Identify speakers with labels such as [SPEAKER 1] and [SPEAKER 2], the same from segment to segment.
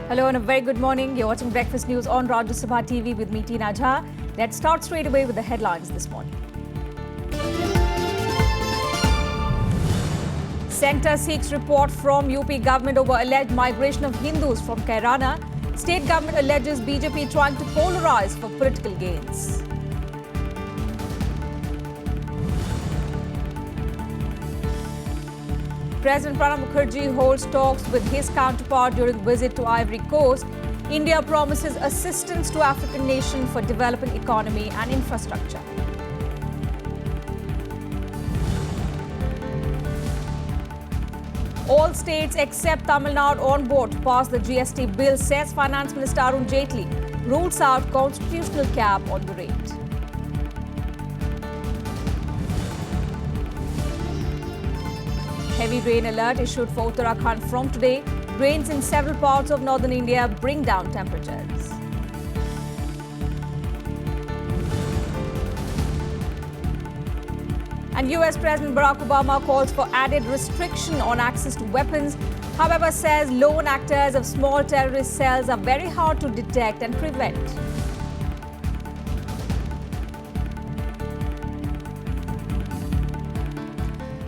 [SPEAKER 1] Hello and a very good morning. You're watching Breakfast News on Rajya Sabha TV with me, Tina Jha. Let's start straight away with the headlines this morning. Centre seeks report from UP government over alleged migration of Hindus from Kairana. State government alleges BJP trying to polarize for political gains. President Pranab Mukherjee holds talks with his counterpart during visit to Ivory Coast. India promises assistance to African nation for developing economy and infrastructure. All states except Tamil Nadu on board to pass the GST bill, says Finance Minister Arun Jaitley. Rules out constitutional cap on the rate. Heavy rain alert issued for Uttarakhand from today. Rains in several parts of northern India bring down temperatures. And US President Barack Obama calls for added restriction on access to weapons. However, says lone actors of small terrorist cells are very hard to detect and prevent.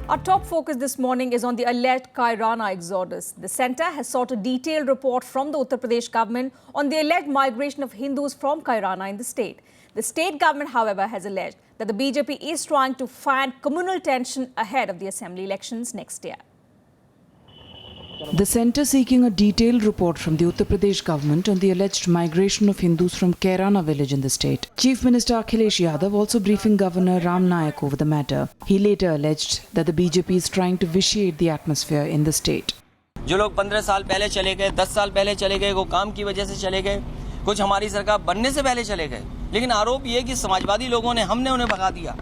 [SPEAKER 1] Our top focus this morning is on the alleged Kairana exodus. The centre has sought a detailed report from the Uttar Pradesh government on the alleged migration of Hindus from Kairana in the state. The state government, however, has alleged that the BJP is trying to fan communal tension ahead of the assembly elections next year.
[SPEAKER 2] The centre seeking a detailed report from the Uttar Pradesh government on the alleged migration of Hindus from Kairana village in the state. Chief Minister Akhilesh Yadav also briefing Governor Ram Nayak over the matter. He later alleged that the BJP is trying to vitiate the atmosphere in the state.
[SPEAKER 3] जो लोग 15 साल पहले चले गए, 10 साल पहले चले गए, वो काम की वजह से चले गए, कुछ हमारी सरकार बनने से पहले चले गए, लेकिन आरोप ये कि समाजवादी लोगों ने हमने उन्हें भगा दिया।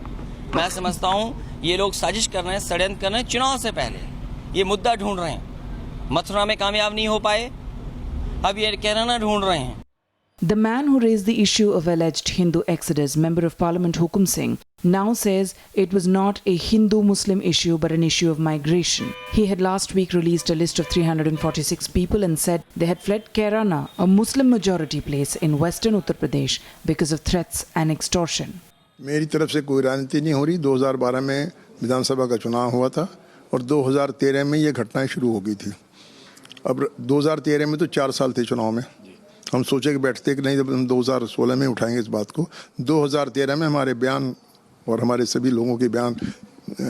[SPEAKER 3] मैं समझता हूँ ये लोग साजिश कर रहे हैं, षड्यंत्र कर रहे हैं, चुनाव से पहले ये मुद्दा ढूंढ रहे हैं। मथुरा में कामयाब नहीं हो पाए, अब ये कैराना ढूंढ रहे हैं।
[SPEAKER 2] The man who raised the issue of alleged Hindu exodus, Member of Parliament Hukum Singh, now says it was not a Hindu-Muslim issue but an issue of migration. He had last week released a list of 346 people and said they had fled Kairana, a Muslim-majority place in western Uttar Pradesh, because of threats and extortion.
[SPEAKER 4] मेरी तरफ से कोई राजनीति नहीं हो रही। 2012 में विधानसभा का चुनाव हुआ था और 2013 में ये घटनाएं शुरू हो गई थी। अब 2013 में तो 4 साल थे चुनाव में, हम सोचे कि बैठते कि नहीं, जब हम 2016 में उठाएंगे इस बात को। 2013 में हमारे बयान और हमारे सभी लोगों के बयान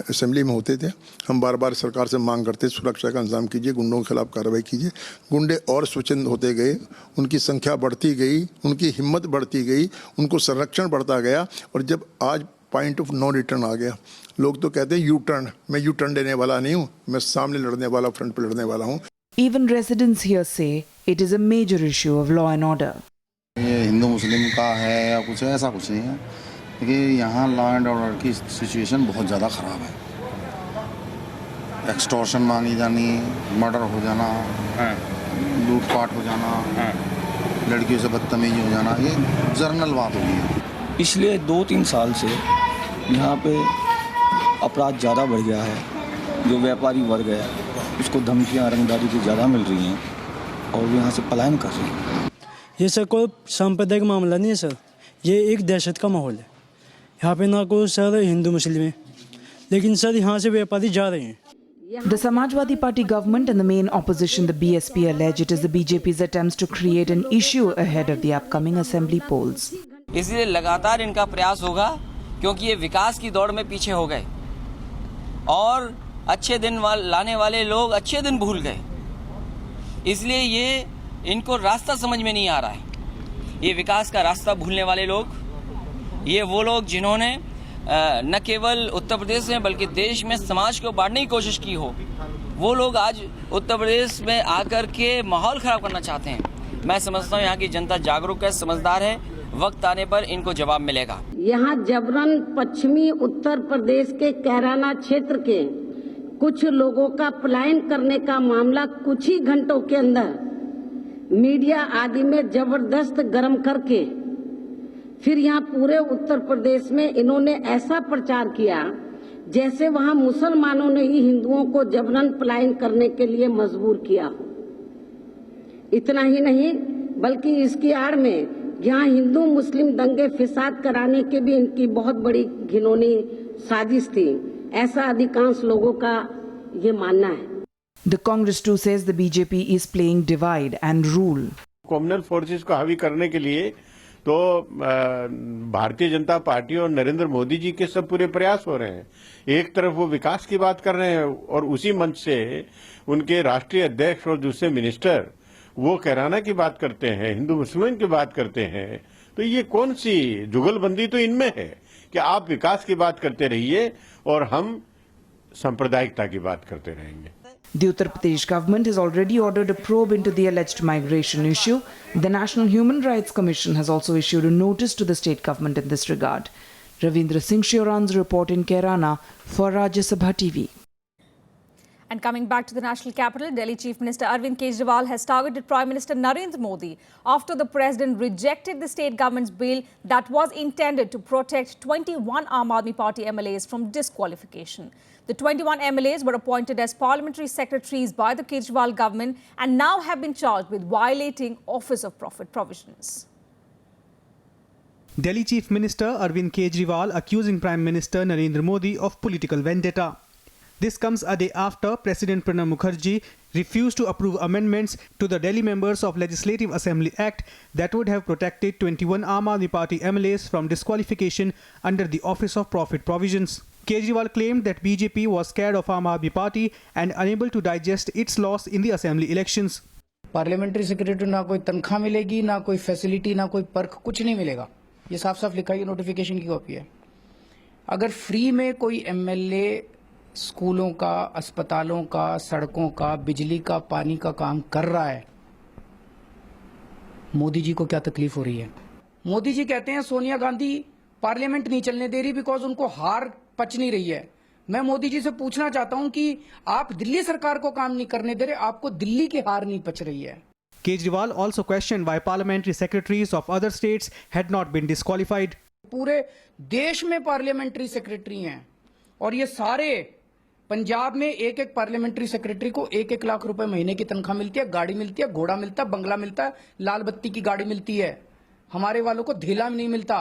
[SPEAKER 4] असेंबली में होते थे। हम बार बार सरकार से मांग करते, सुरक्षा का इंतजाम कीजिए, गुंडों के खिलाफ कार्रवाई कीजिए। गुंडे और स्वच्छंद होते गए, उनकी संख्या बढ़ती गई, उनकी हिम्मत बढ़ती गई, उनको संरक्षण बढ़ता गया और जब आज पॉइंट ऑफ नो रिटर्न आ गया, लोग तो कहते हैं यू टर्न। मैं यू टर्न देने वाला नहीं हूँ, मैं सामने लड़ने वाला, फ्रंट पे लड़ने वाला हूँ।
[SPEAKER 2] Even residents here say it is a major issue of law and order.
[SPEAKER 5] ये हिंदू मुस्लिम का है या कुछ है, ऐसा कुछ नहीं है, क्योंकि यहाँ लॉ एंड ऑर्डर की सिचुएशन बहुत ज़्यादा ख़राब है। एक्सटॉर्शन मांगी जानी, मर्डर हो जाना, लूटपाट हो जाना, लड़कियों से बदतमीजी हो जाना, ये जर्नल बात हो गई है।
[SPEAKER 6] पिछले 2-3 साल से यहाँ पे अपराध ज़्यादा बढ़ गया है। जो व्यापारी वर्ग है उसको धमकियाँ रंगदारी की ज़्यादा मिल रही हैं और वो यहाँ से पलायन कर रहे हैं।
[SPEAKER 7] ये सर कोई सांप्रदायिक मामला नहीं है सर, ये एक दहशत का माहौल है। यहाँ पे ना कोई सर हिंदू मुस्लिम है, लेकिन सर यहाँ से व्यापारी जा रहे हैं।
[SPEAKER 2] The Samajwadi Party government and the main opposition, the BSP, allege it is the BJP's attempts to create an issue ahead of the upcoming assembly polls.
[SPEAKER 3] इसलिए लगातार इनका प्रयास होगा, क्योंकि ये विकास की दौड़ में पीछे हो गए और अच्छे दिन लाने वाले लोग अच्छे दिन भूल गए। इसलिए ये इनको रास्ता समझ में नहीं आ रहा है। ये विकास का रास्ता भूलने वाले लोग, ये वो लोग जिन्होंने न केवल उत्तर प्रदेश में बल्कि देश में समाज को बांटने की कोशिश की हो, वो लोग आज उत्तर प्रदेश में आकर के माहौल ख़राब करना चाहते हैं। मैं समझता हूँ यहाँ की जनता जागरूक है, समझदार है, वक्त आने पर इनको जवाब मिलेगा।
[SPEAKER 8] यहाँ जबरन पश्चिमी उत्तर प्रदेश के कैराना क्षेत्र के कुछ लोगों का पलायन करने का मामला कुछ ही घंटों के अंदर मीडिया आदि में जबरदस्त गर्म करके फिर यहाँ पूरे उत्तर प्रदेश में इन्होंने ऐसा प्रचार किया जैसे वहाँ मुसलमानों ने ही हिंदुओं को जबरन पलायन करने के लिए मजबूर किया हो। इतना ही नहीं बल्कि इसकी आड़ में यहाँ हिंदू मुस्लिम दंगे फिसाद कराने के भी इनकी बहुत बड़ी घिनौनी साजिश थी, ऐसा अधिकांश लोगों का ये मानना है।
[SPEAKER 2] The Congress too says the BJP is playing divide and rule.
[SPEAKER 9] Communal forces को हावी करने के लिए तो भारतीय जनता पार्टी और नरेंद्र मोदी जी के सब पूरे प्रयास हो रहे हैं। एक तरफ वो विकास की बात कर रहे हैं और उसी मंच से उनके राष्ट्रीय अध्यक्ष और दूसरे मिनिस्टर वो कैराना की बात करते हैं, हिंदू मुस्लिम की बात करते हैं। तो ये कौन सी जुगलबंदी तो इनमें है कि आप विकास की बात करते रहिए और हम सांप्रदायिकता की बात करते रहेंगे।
[SPEAKER 2] The Uttar Pradesh government has already ordered a probe into the alleged migration issue. The National Human Rights Commission has also issued a notice to the state government in this regard. Ravindra Singh Shioran's report in Kairana for Rajya Sabha TV.
[SPEAKER 1] And coming back to the national capital, Delhi Chief Minister Arvind Kejriwal has targeted Prime Minister Narendra Modi after the president rejected the state government's bill that was intended to protect 21 Aam Aadmi Party MLAs from disqualification. The 21 MLAs were appointed as parliamentary secretaries by the Kejriwal government and now have been charged with violating Office of Profit provisions.
[SPEAKER 10] Delhi Chief Minister Arvind Kejriwal accusing Prime Minister Narendra Modi of political vendetta. This comes a day after President Pranab Mukherjee refused to approve amendments to the Delhi Members of Legislative Assembly Act that would have protected 21 Aam Aadmi Party MLAs from disqualification under the Office of Profit provisions. Kejriwal claimed that BJP was scared of Aam Aadmi Party and unable to digest its loss in the assembly elections.
[SPEAKER 11] Parliamentary secretary ना कोई तनख्वाह मिलेगी, ना कोई facility, ना कोई Perk, कुछ नहीं मिलेगा। ये साफ साफ लिखा है, नोटिफिकेशन की कॉपी है। अगर फ्री में कोई एमएलए स्कूलों का, अस्पतालों का, सड़कों का, बिजली का, पानी का काम कर रहा है, मोदी जी को क्या तकलीफ हो रही है? मोदी जी कहते हैं सोनिया गांधी पार्लियामेंट नहीं चलने दे रही बिकॉज उनको हार पच नहीं रही है। मैं मोदी जी से पूछना चाहता हूं कि आप दिल्ली सरकार को काम नहीं करने दे रहे, आपको दिल्ली की हार नहीं पच रही है।
[SPEAKER 10] Kejriwal also questioned why parliamentary secretaries of other states had not been disqualified.
[SPEAKER 11] पूरे देश में पार्लियामेंट्री सेक्रेटरी हैं और ये सारे पंजाब में एक एक पार्लियामेंट्री सेक्रेटरी को 1-1 लाख रुपए महीने की तनख्वाह मिलती है, गाड़ी मिलती है, घोड़ा मिलता है, बंगला मिलता है, लाल बत्ती की गाड़ी मिलती है। हमारे वालों को धेला नहीं मिलता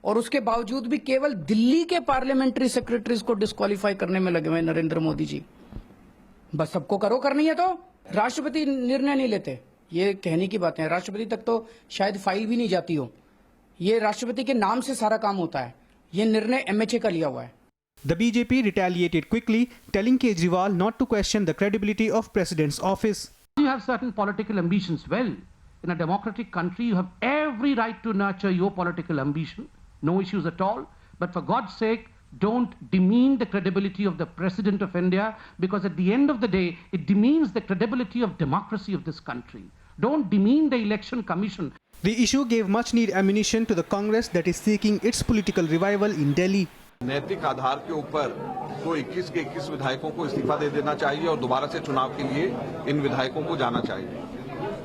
[SPEAKER 11] और उसके बावजूद भी केवल दिल्ली के पार्लियामेंट्री सेक्रेटरीज को डिस्क्वालीफाई करने में लगे हुए नरेंद्र मोदी जी। बस सबको करो, करनी है तो राष्ट्रपति निर्णय नहीं लेते, ये कहने की बातें हैं। राष्ट्रपति तक तो शायद फाइल भी नहीं जाती हो, ये राष्ट्रपति के नाम से सारा काम होता है। ये निर्णय एमएचए का लिया हुआ है।
[SPEAKER 10] The BJP retaliated quickly, telling Kejriwal not to question the credibility of President's office.
[SPEAKER 12] You have certain political ambitions. Well, in a democratic country, you have every right to nurture your political ambition. No issues at all. But for God's sake, don't demean the credibility of the President of India, because at the end of the day, it demeans the credibility of democracy of this country. Don't demean the Election Commission.
[SPEAKER 10] The issue gave much-needed ammunition to the Congress that is seeking its political revival in Delhi.
[SPEAKER 13] नैतिक आधार के ऊपर तो 21 के 21 विधायकों को इस्तीफा दे देना चाहिए और दोबारा से चुनाव के लिए इन विधायकों को जाना चाहिए।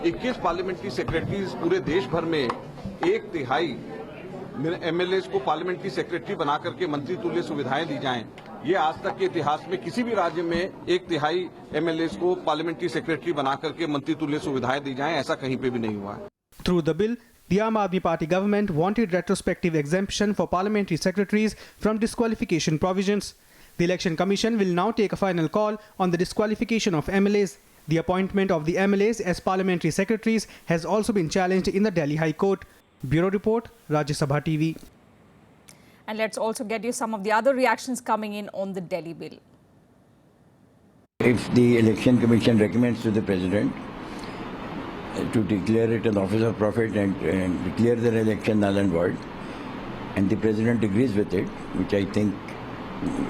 [SPEAKER 13] 21 पार्लियामेंट्री सेक्रेटरीज पूरे देश भर में 1/3 एमएलएस को पार्लियामेंट्री सेक्रेटरी बना करके मंत्री तुल्य सुविधाएं दी जाएं। ये आज तक के इतिहास में किसी भी राज्य में 1/3 एमएलएस को पार्लियामेंट्री सेक्रेटरी बना करके मंत्री तुल्य सुविधाएं दी जाएं, ऐसा कहीं पे भी नहीं हुआ है।
[SPEAKER 10] Through the bill, the Aam Aadmi Party government wanted retrospective exemption for parliamentary secretaries from disqualification provisions. The Election Commission will now take a final call on the disqualification of MLAs. The appointment of the MLAs as parliamentary secretaries has also been challenged in the Delhi High Court. Bureau Report, Rajya Sabha TV.
[SPEAKER 1] And let's also get you some of the other reactions coming in on the Delhi bill.
[SPEAKER 14] If the Election Commission recommends to the President to declare it an office of profit and declare the election null and void, and the President agrees with it, which I think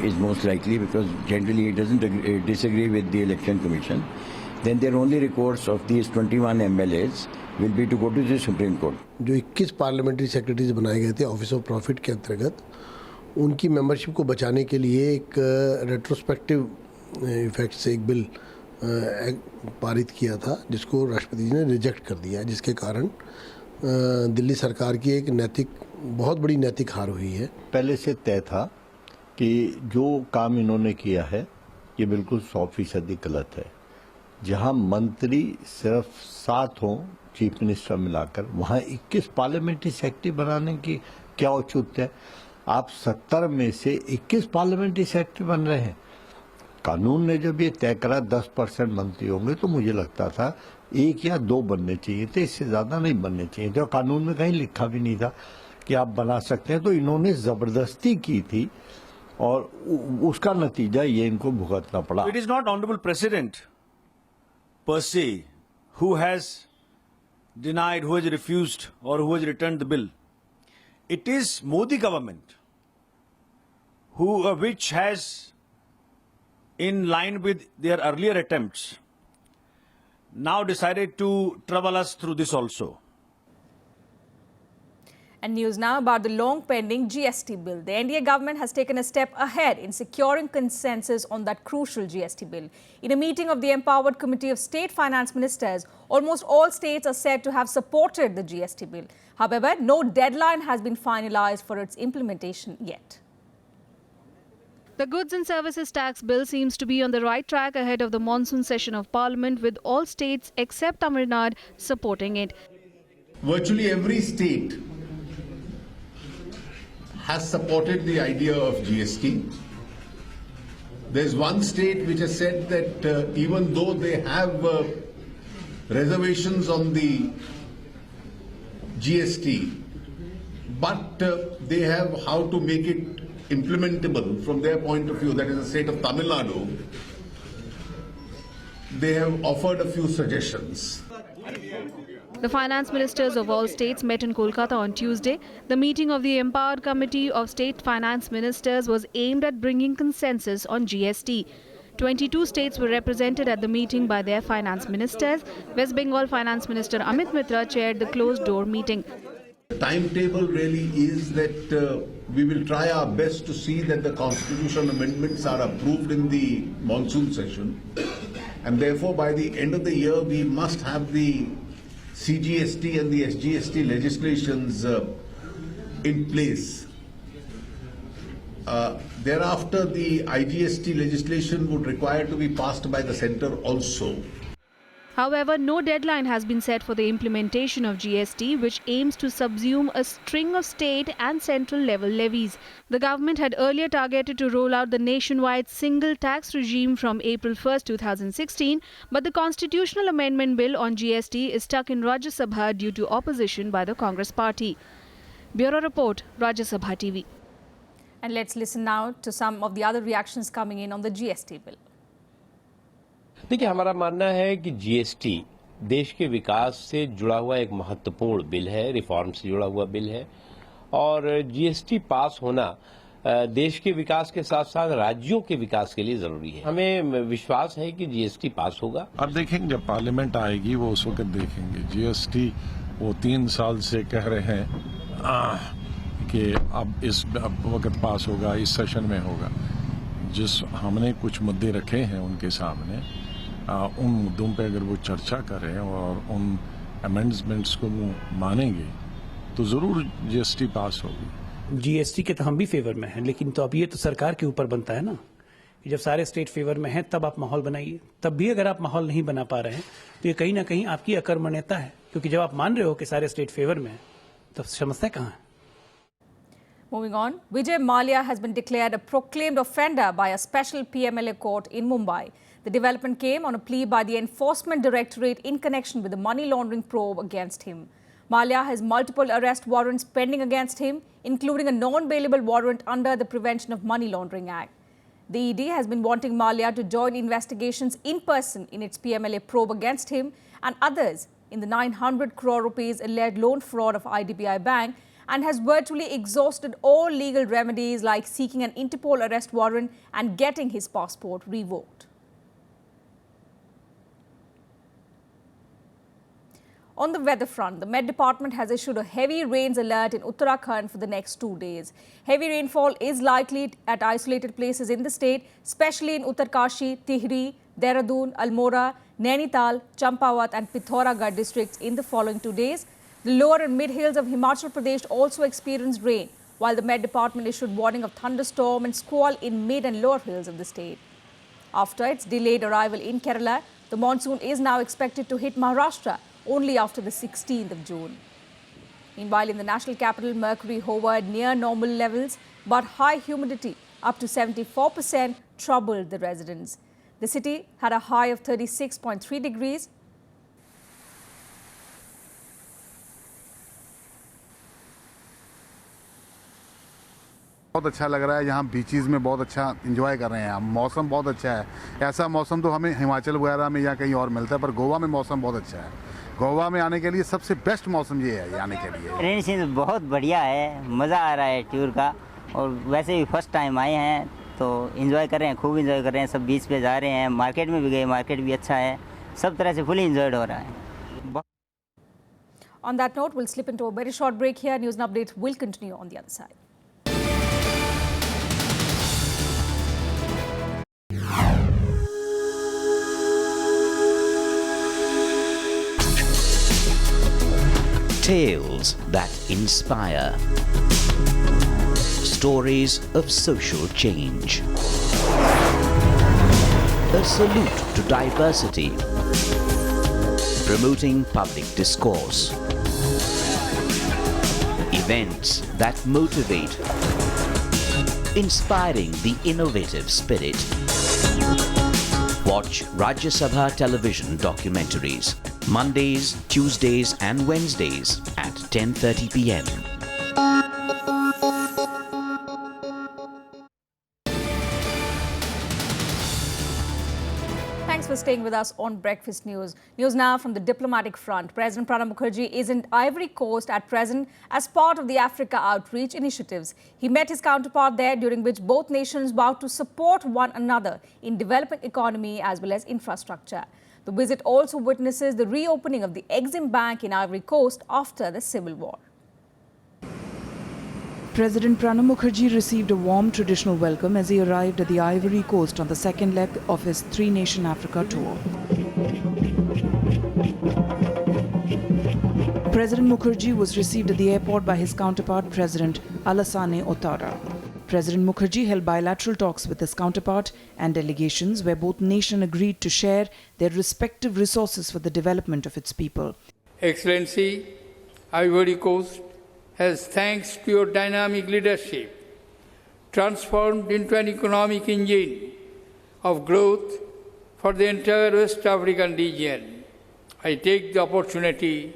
[SPEAKER 14] is most likely because generally he doesn't disagree with the Election Commission, then their only recourse of these 21 MLAs will be to go to the Supreme Court.
[SPEAKER 15] जो 21 parliamentary secretaries बनाए गए थे office of profit के अंतर्गत, उनकी membership को बचाने के लिए एक रेट्रोस्पेक्टिव इफेक्ट से एक बिल पारित किया था, जिसको राष्ट्रपति जी ने रिजेक्ट कर दिया, जिसके कारण दिल्ली सरकार की एक बहुत बड़ी नैतिक हार हुई है।
[SPEAKER 16] पहले से तय था कि जो काम इन्होंने किया है ये बिल्कुल 100% गलत है। जहां मंत्री सिर्फ 7 हों चीफ मिनिस्टर मिलाकर, वहां 21 पार्लियामेंट्री सेक्रेटरी बनाने की क्या औचित्य है? आप 70 में से 21 पार्लियामेंट्री सेक्रेटरी बन रहे हैं। कानून ने जब ये तय करा 10% मंत्री होंगे, तो मुझे लगता था 1 या 2 बनने चाहिए थे, इससे ज्यादा नहीं बनने चाहिए थे। और कानून में कहीं लिखा भी नहीं था कि आप बना सकते हैं। तो इन्होंने जबरदस्ती की थी और उसका नतीजा ये इनको भुगतना पड़ा।
[SPEAKER 17] It is not honorable president per se who has denied, who has refused or who has returned the bill. It is Modi government which has, in line with their earlier attempts, now decided to trouble us through this also.
[SPEAKER 1] And news now about the long-pending GST bill. The NDA government has taken a step ahead in securing consensus on that crucial GST bill. In a meeting of the Empowered Committee of State Finance Ministers, almost all states are said to have supported the GST bill. However, no deadline has been finalized for its implementation yet.
[SPEAKER 18] The goods and services tax bill seems to be on the right track ahead of the monsoon session of Parliament, with all states except Tamil Nadu supporting it.
[SPEAKER 19] Virtually every state has supported the idea of GST. There's one state which has said that even though they have reservations on the GST, but they have how to make it implementable from their point of view, that is the state of Tamil Nadu. They have offered a few suggestions.
[SPEAKER 18] The finance ministers of all states met in Kolkata on Tuesday. The meeting of the Empowered Committee of State Finance Ministers was aimed at bringing consensus on GST. 22 states were represented at the meeting by their finance ministers. West Bengal Finance Minister Amit Mitra chaired the closed-door meeting.
[SPEAKER 19] The timetable really is that we will try our best to see that the constitutional amendments are approved in the monsoon session, and therefore by the end of the year we must have the CGST and the SGST legislations in place. Thereafter, the IGST legislation would require to be passed by the centre also.
[SPEAKER 18] However, no deadline has been set for the implementation of GST, which aims to subsume a string of state and central level levies. The government had earlier targeted to roll out the nationwide single tax regime from April 1st, 2016, but the constitutional amendment bill on GST is stuck in Rajya Sabha due to opposition by the Congress party. Bureau Report, Rajya Sabha TV.
[SPEAKER 1] And let's listen now to some of the other reactions coming in on the GST bill.
[SPEAKER 20] देखिए, हमारा मानना है कि GST देश के विकास से जुड़ा हुआ एक महत्वपूर्ण बिल है, रिफॉर्म से जुड़ा हुआ बिल है, और जीएसटी पास होना देश के विकास के साथ साथ राज्यों के विकास के लिए जरूरी है। हमें विश्वास है कि जीएसटी पास होगा।
[SPEAKER 21] अब देखेंगे जब पार्लियामेंट आएगी वो उस वक्त देखेंगे। जीएसटी वो 3 साल से कह रहे हैं कि अब इस वक्त पास होगा, इस सेशन में होगा। जिस हमने कुछ मुद्दे रखे हैं उनके सामने, उन मुद्दों पे अगर वो चर्चा करें और उन अमेंडमेंट्स को वो मानेंगे तो जरूर जीएसटी पास होगी।
[SPEAKER 22] जीएसटी के तो हम भी फेवर में हैं, लेकिन तो अब ये तो सरकार के ऊपर बनता है ना कि जब सारे स्टेट फेवर में हैं तब आप माहौल बनाइए। तब भी अगर आप माहौल नहीं बना पा रहे हैं तो ये कहीं ना कहीं आपकी अकर्मण्यता है, क्योंकि जब आप मान रहे हो कि सारे स्टेट फेवर में हैं तब समस्या कहाँ है।
[SPEAKER 1] Moving on, Vijay Mallya has been declared a proclaimed offender by a special PMLA court in Mumbai. The development came on a plea by the Enforcement Directorate in connection with the money laundering probe against him. Mallya has multiple arrest warrants pending against him, including a non-bailable warrant under the Prevention of Money Laundering Act. The ED has been wanting Mallya to join investigations in person in its PMLA probe against him and others in the 900 crore rupees alleged loan fraud of IDBI Bank, and has virtually exhausted all legal remedies like seeking an Interpol arrest warrant and getting his passport revoked. On the weather front, the Met Department has issued a heavy rains alert in Uttarakhand for the next 2 days. Heavy rainfall is likely at isolated places in the state, especially in Uttarkashi, Tihri, Dehradun, Almora, Nainital, Champawat and Pithoragarh districts in the following 2 days. The lower and mid-hills of Himachal Pradesh also experienced rain, while the Met Department issued warning of thunderstorm and squall in mid and lower hills of the state. After its delayed arrival in Kerala, The monsoon is now expected to hit Maharashtra only after the 16th of June. Meanwhile, in the national capital, mercury hovered near normal levels, but high humidity, up to 74%, troubled the residents. The city had a high of 36.3 degrees.
[SPEAKER 4] बहुत अच्छा लग रहा है। यहाँ beaches में बहुत अच्छा enjoy कर रहे हैं हम। मौसम बहुत अच्छा है। ऐसा मौसम तो हमें हिमाचल वगैरह में या कहीं और मिलता है, पर गोवा में मौसम बहुत अच्छा है। गोवा में आने के लिए सबसे बेस्ट मौसम ये है आने के लिए।
[SPEAKER 5] रेनी सीजन बहुत बढ़िया है, मज़ा आ रहा है टूर का। और वैसे भी फर्स्ट टाइम आए हैं तो एंजॉय कर रहे हैं, खूब एंजॉय कर रहे हैं। सब बीच पे जा रहे हैं, मार्केट में भी गए, मार्केट भी अच्छा है, सब तरह से फुली एंजॉयड हो रहा है।
[SPEAKER 1] On that note, we'll slip into a very short break here. News and updates will continue on the other side.
[SPEAKER 23] Tales that inspire. Stories of social change. A salute to diversity. Promoting public discourse. Events that motivate. Inspiring the innovative spirit. Watch Rajya Sabha television documentaries. Mondays, Tuesdays and Wednesdays at 10:30 p.m.
[SPEAKER 1] Thanks for staying with us on Breakfast News. News now from the diplomatic front. President Pranab Mukherjee is in Ivory Coast at present as part of the Africa outreach initiatives. He met his counterpart there, during which both nations vowed to support one another in developing economy as well as infrastructure. The visit also witnesses the reopening of the Exim Bank in Ivory Coast after the civil war.
[SPEAKER 2] President Pranab Mukherjee received a warm traditional welcome as he arrived at the Ivory Coast on the second leg of his three-nation Africa tour. President Mukherjee was received at the airport by his counterpart, President Alassane Ouattara. President Mukherjee held bilateral talks with his counterpart and delegations where both nations agreed to share their respective resources for the development of its people.
[SPEAKER 24] Excellency, Ivory Coast has, thanks to your dynamic leadership, transformed into an economic engine of growth for the entire West African region. I take the opportunity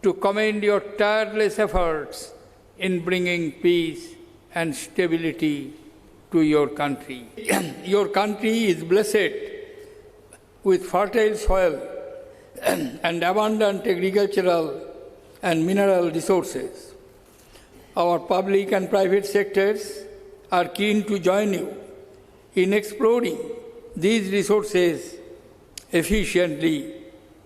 [SPEAKER 24] to commend your tireless efforts in bringing peace and stability to your country. Your country is blessed with fertile soil and abundant agricultural and mineral resources. Our public and private sectors are keen to join you in exploring these resources efficiently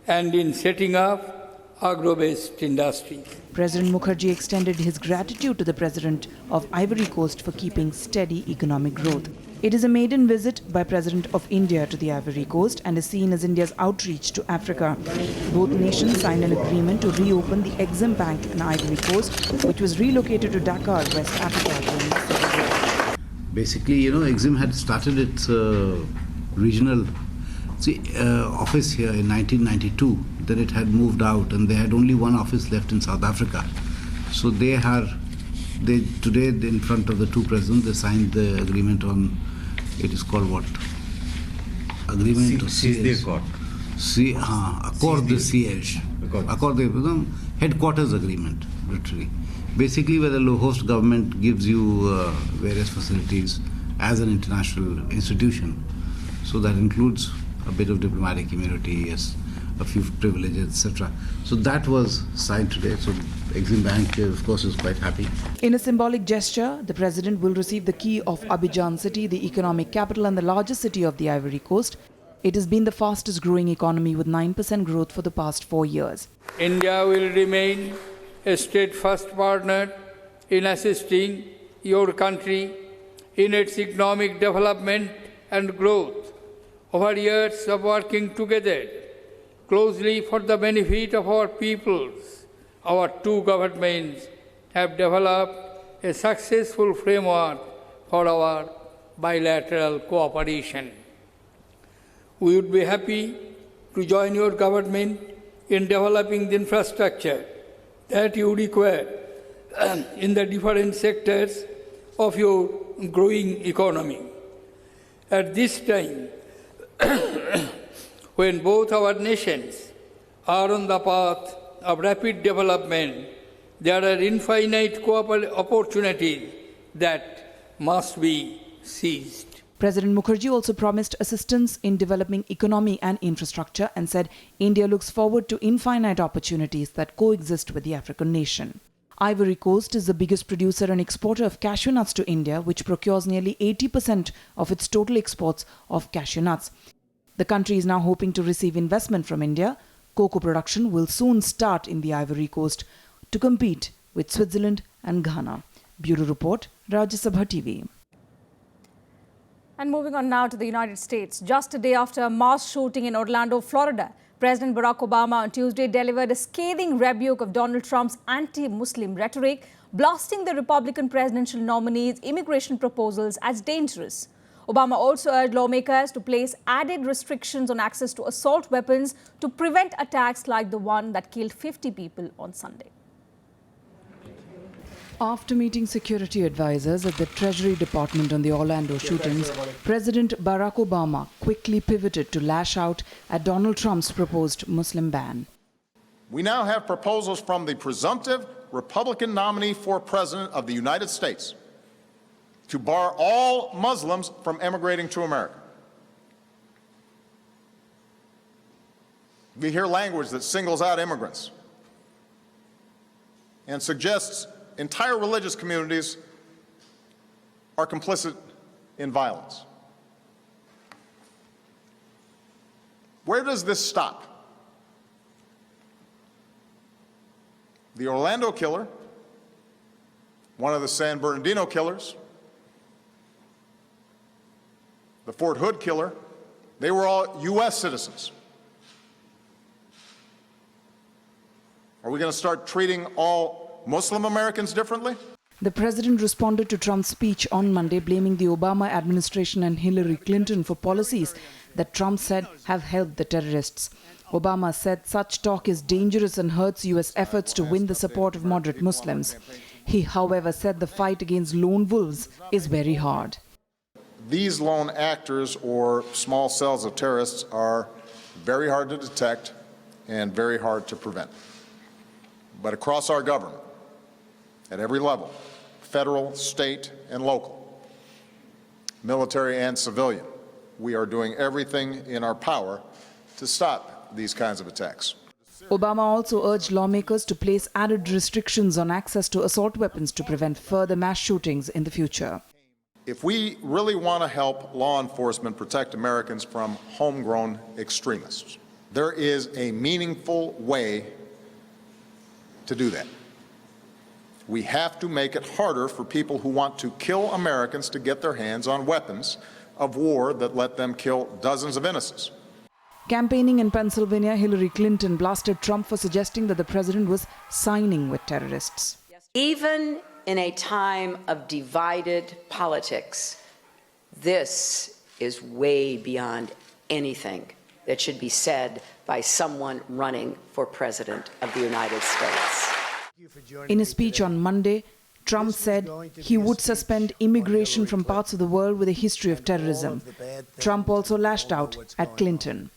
[SPEAKER 24] and in setting up agro-based industry.
[SPEAKER 2] President Mukherjee extended his gratitude to the President of Ivory Coast for keeping steady economic growth. It is a maiden visit by President of India to the Ivory Coast and is seen as India's outreach to Africa. Both nations signed an agreement to reopen the Exim Bank in Ivory Coast, which was relocated to Dakar, West Africa during the civil war.
[SPEAKER 25] Basically, Exim had started its regional office here in 1992. Then it had moved out and they had only one office left in South Africa. So today in front of the two presidents, they signed the agreement on, it is called what? Agreement to
[SPEAKER 26] seize the accord.
[SPEAKER 25] Accord de siège. Accord de headquarters agreement, literally. Basically where the host government gives you various facilities as an international institution. So that includes a bit of diplomatic immunity, yes, a few privileges, etc. So that was signed today. So Exim Bank, of course, is quite happy.
[SPEAKER 2] In a symbolic gesture, the President will receive the key of Abidjan city, the economic capital and the largest city of the Ivory Coast. It has been the fastest growing economy with 9% growth for the past 4 years.
[SPEAKER 24] India will remain a steadfast partner in assisting your country in its economic development and growth. Over years of working together closely for the benefit of our peoples, our two governments have developed a successful framework for our bilateral cooperation. We would be happy to join your government in developing the infrastructure that you require in the different sectors of your growing economy. At this time, when both our nations are on the path of rapid development, there are infinite opportunities that must be seized.
[SPEAKER 2] President Mukherjee also promised assistance in developing economy and infrastructure and said India looks forward to infinite opportunities that coexist with the African nation. Ivory Coast is the biggest producer and exporter of cashew nuts to India, which procures nearly 80% of its total exports of cashew nuts. The country is now hoping to receive investment from India. Cocoa production will soon start in the Ivory Coast to compete with Switzerland and Ghana. Bureau Report, Rajya Sabha TV.
[SPEAKER 1] And moving on now to the United States. Just a day after a mass shooting in Orlando, Florida, President Barack Obama on Tuesday delivered a scathing rebuke of Donald Trump's anti-Muslim rhetoric, blasting the Republican presidential nominee's immigration proposals as dangerous. Obama also urged lawmakers to place added restrictions on access to assault weapons to prevent attacks like the one that killed 50 people on Sunday.
[SPEAKER 2] After meeting security advisors at the Treasury Department on the Orlando shootings, President Barack Obama quickly pivoted to lash out at Donald Trump's proposed Muslim ban.
[SPEAKER 3] We now have proposals from the presumptive Republican nominee for President of the United States to bar all Muslims from emigrating to America. We hear language that singles out immigrants and suggests entire religious communities are complicit in violence. Where does this stop? The Orlando killer, one of the San Bernardino killers, the Fort Hood killer, they were all U.S. citizens. Are we going to start treating all Muslim Americans differently?
[SPEAKER 2] The president responded to Trump's speech on Monday, blaming the Obama administration and Hillary Clinton for policies that Trump said have helped the terrorists. Obama said such talk is dangerous and hurts U.S. efforts to win the support of moderate Muslims. He, however, said the fight against lone wolves is very hard.
[SPEAKER 3] These lone actors or small cells of terrorists are very hard to detect and very hard to prevent. But across our government, at every level, federal, state, and local, military and civilian, we are doing everything in our power to stop these kinds of attacks.
[SPEAKER 2] Obama also urged lawmakers to place added restrictions on access to assault weapons to prevent further mass shootings in the future.
[SPEAKER 3] If we really want to help law enforcement protect Americans from homegrown extremists, there is a meaningful way to do that. We have to make it harder for people who want to kill Americans to get their hands on weapons of war that let them kill dozens of innocents.
[SPEAKER 2] Campaigning in Pennsylvania, Hillary Clinton blasted Trump for suggesting that the president was signing with terrorists.
[SPEAKER 6] Even in a time of divided politics, this is way beyond anything that should be said by someone running for President of the United States.
[SPEAKER 2] In a speech on Monday, Trump said he would suspend immigration from parts of the world with a history of terrorism. Trump also lashed out at Clinton.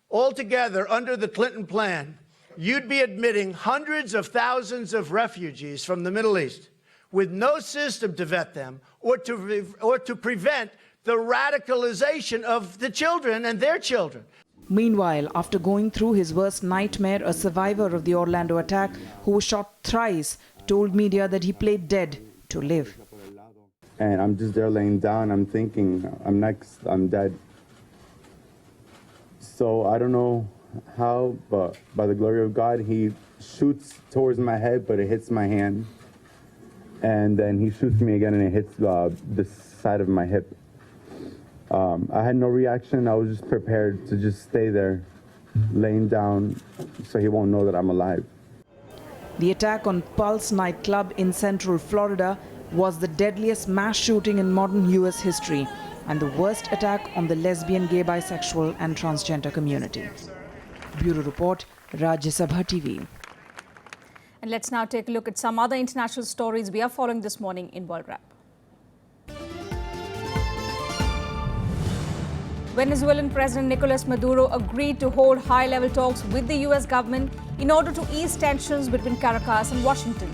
[SPEAKER 7] Altogether, under the Clinton plan, you'd be admitting hundreds of thousands of refugees from the Middle East with no system to vet them or to prevent the radicalization of the children and their children.
[SPEAKER 2] Meanwhile, after going through his worst nightmare, a survivor of the Orlando attack, who was shot thrice, told media that he played dead to live.
[SPEAKER 8] And I'm just there laying down, I'm thinking, I'm next, I'm dead. So I don't know how, but by the glory of God, he shoots towards my head, but it hits my hand. And then he shoots me again, and it hits the side of my hip. I had no reaction. I was just prepared to just stay there, laying down, so he won't know that I'm alive.
[SPEAKER 2] The attack on Pulse nightclub in central Florida was the deadliest mass shooting in modern U.S. history and the worst attack on the lesbian, gay, bisexual and transgender community. Bureau Report, Rajya Sabha TV.
[SPEAKER 1] And let's now take a look at some other international stories we are following this morning in World Wrap. Venezuelan President Nicolas Maduro agreed to hold high-level talks with the U.S. government in order to ease tensions between Caracas and Washington.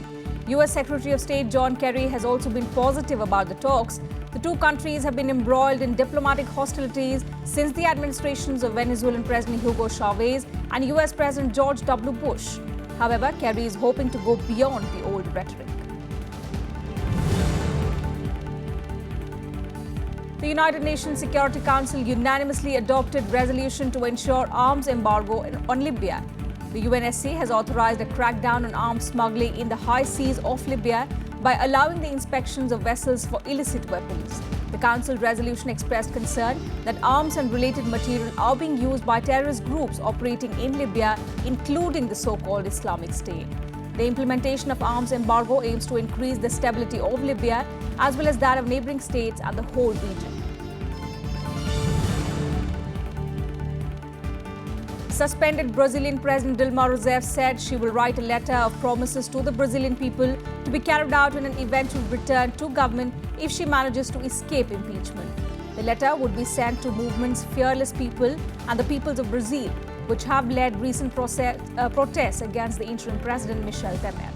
[SPEAKER 1] U.S. Secretary of State John Kerry has also been positive about the talks. The two countries have been embroiled in diplomatic hostilities since the administrations of Venezuelan President Hugo Chavez and U.S. President George W. Bush. However, Kerry is hoping to go beyond the old rhetoric. The United Nations Security Council unanimously adopted resolution to ensure arms embargo on Libya. The UNSC has authorized a crackdown on arms smuggling in the high seas of Libya by allowing the inspections of vessels for illicit weapons. The Council resolution expressed concern that arms and related material are being used by terrorist groups operating in Libya, including the so-called Islamic State. The implementation of arms embargo aims to increase the stability of Libya as well as that of neighboring states and the whole region. Suspended Brazilian President Dilma Rousseff said she will write a letter of promises to the Brazilian people to be carried out in an eventual return to government if she manages to escape impeachment. The letter would be sent to movements Fearless People and the Peoples of Brazil, which have led recent protests against the interim president Michel Temer.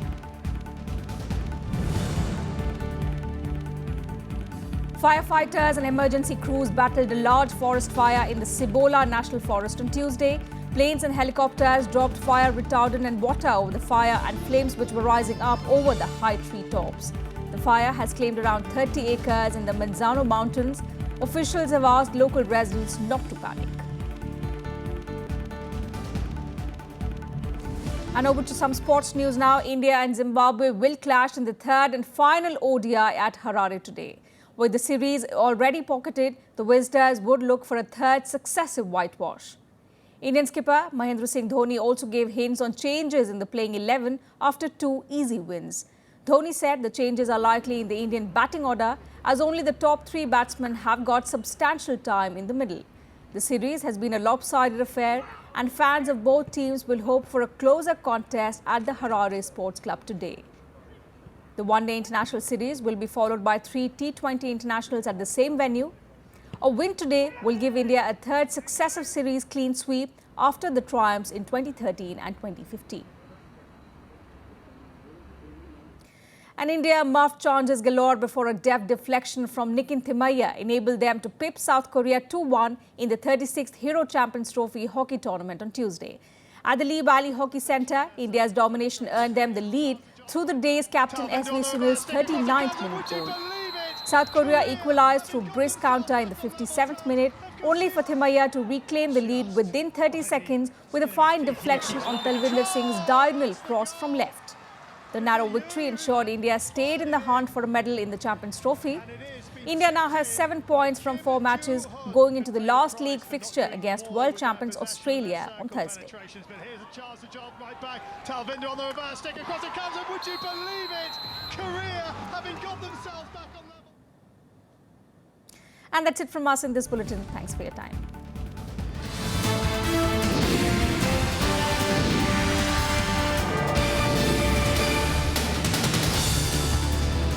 [SPEAKER 1] Firefighters and emergency crews battled a large forest fire in the Cebola National Forest on Tuesday. Planes and helicopters dropped fire retardant and water over the fire and flames which were rising up over the high tree tops. The fire has claimed around 30 acres in the Manzano Mountains. Officials have asked local residents not to panic. And over to some sports news now. India and Zimbabwe will clash in the third and final ODI at Harare today. With the series already pocketed, the visitors would look for a third successive whitewash. Indian skipper Mahendra Singh Dhoni also gave hints on changes in the playing 11 after 2 easy wins. Dhoni said the changes are likely in the Indian batting order as only the top 3 batsmen have got substantial time in the middle. The series has been a lopsided affair and fans of both teams will hope for a closer contest at the Harare Sports Club today. The one-day international series will be followed by 3 T20 internationals at the same venue. A win today will give India a third successive series clean sweep after the triumphs in 2013 and 2015. And India muffed chances galore before a deft deflection from Nitin Thimaiya enabled them to pip South Korea 2-1 in the 36th Hero Champions Trophy hockey tournament on Tuesday. At the Lee Valley Hockey Centre, India's domination earned them the lead through the day's captain SV Sunil's 39th minute goal. South Korea equalized through brisk counter in the 57th minute, only for Thimaiya to reclaim the lead within 30 seconds with a fine deflection on Talvinder Singh's diagonal cross from left. The narrow victory ensured India stayed in the hunt for a medal in the Champions Trophy. India now has 7 points from 4 matches going into the last league fixture against world champions Australia on Thursday.
[SPEAKER 9] Talvinder on the reverse stick across it comes, and would you believe it? Korea having got themselves back on level.
[SPEAKER 1] And that's it from us in this bulletin. Thanks for your time.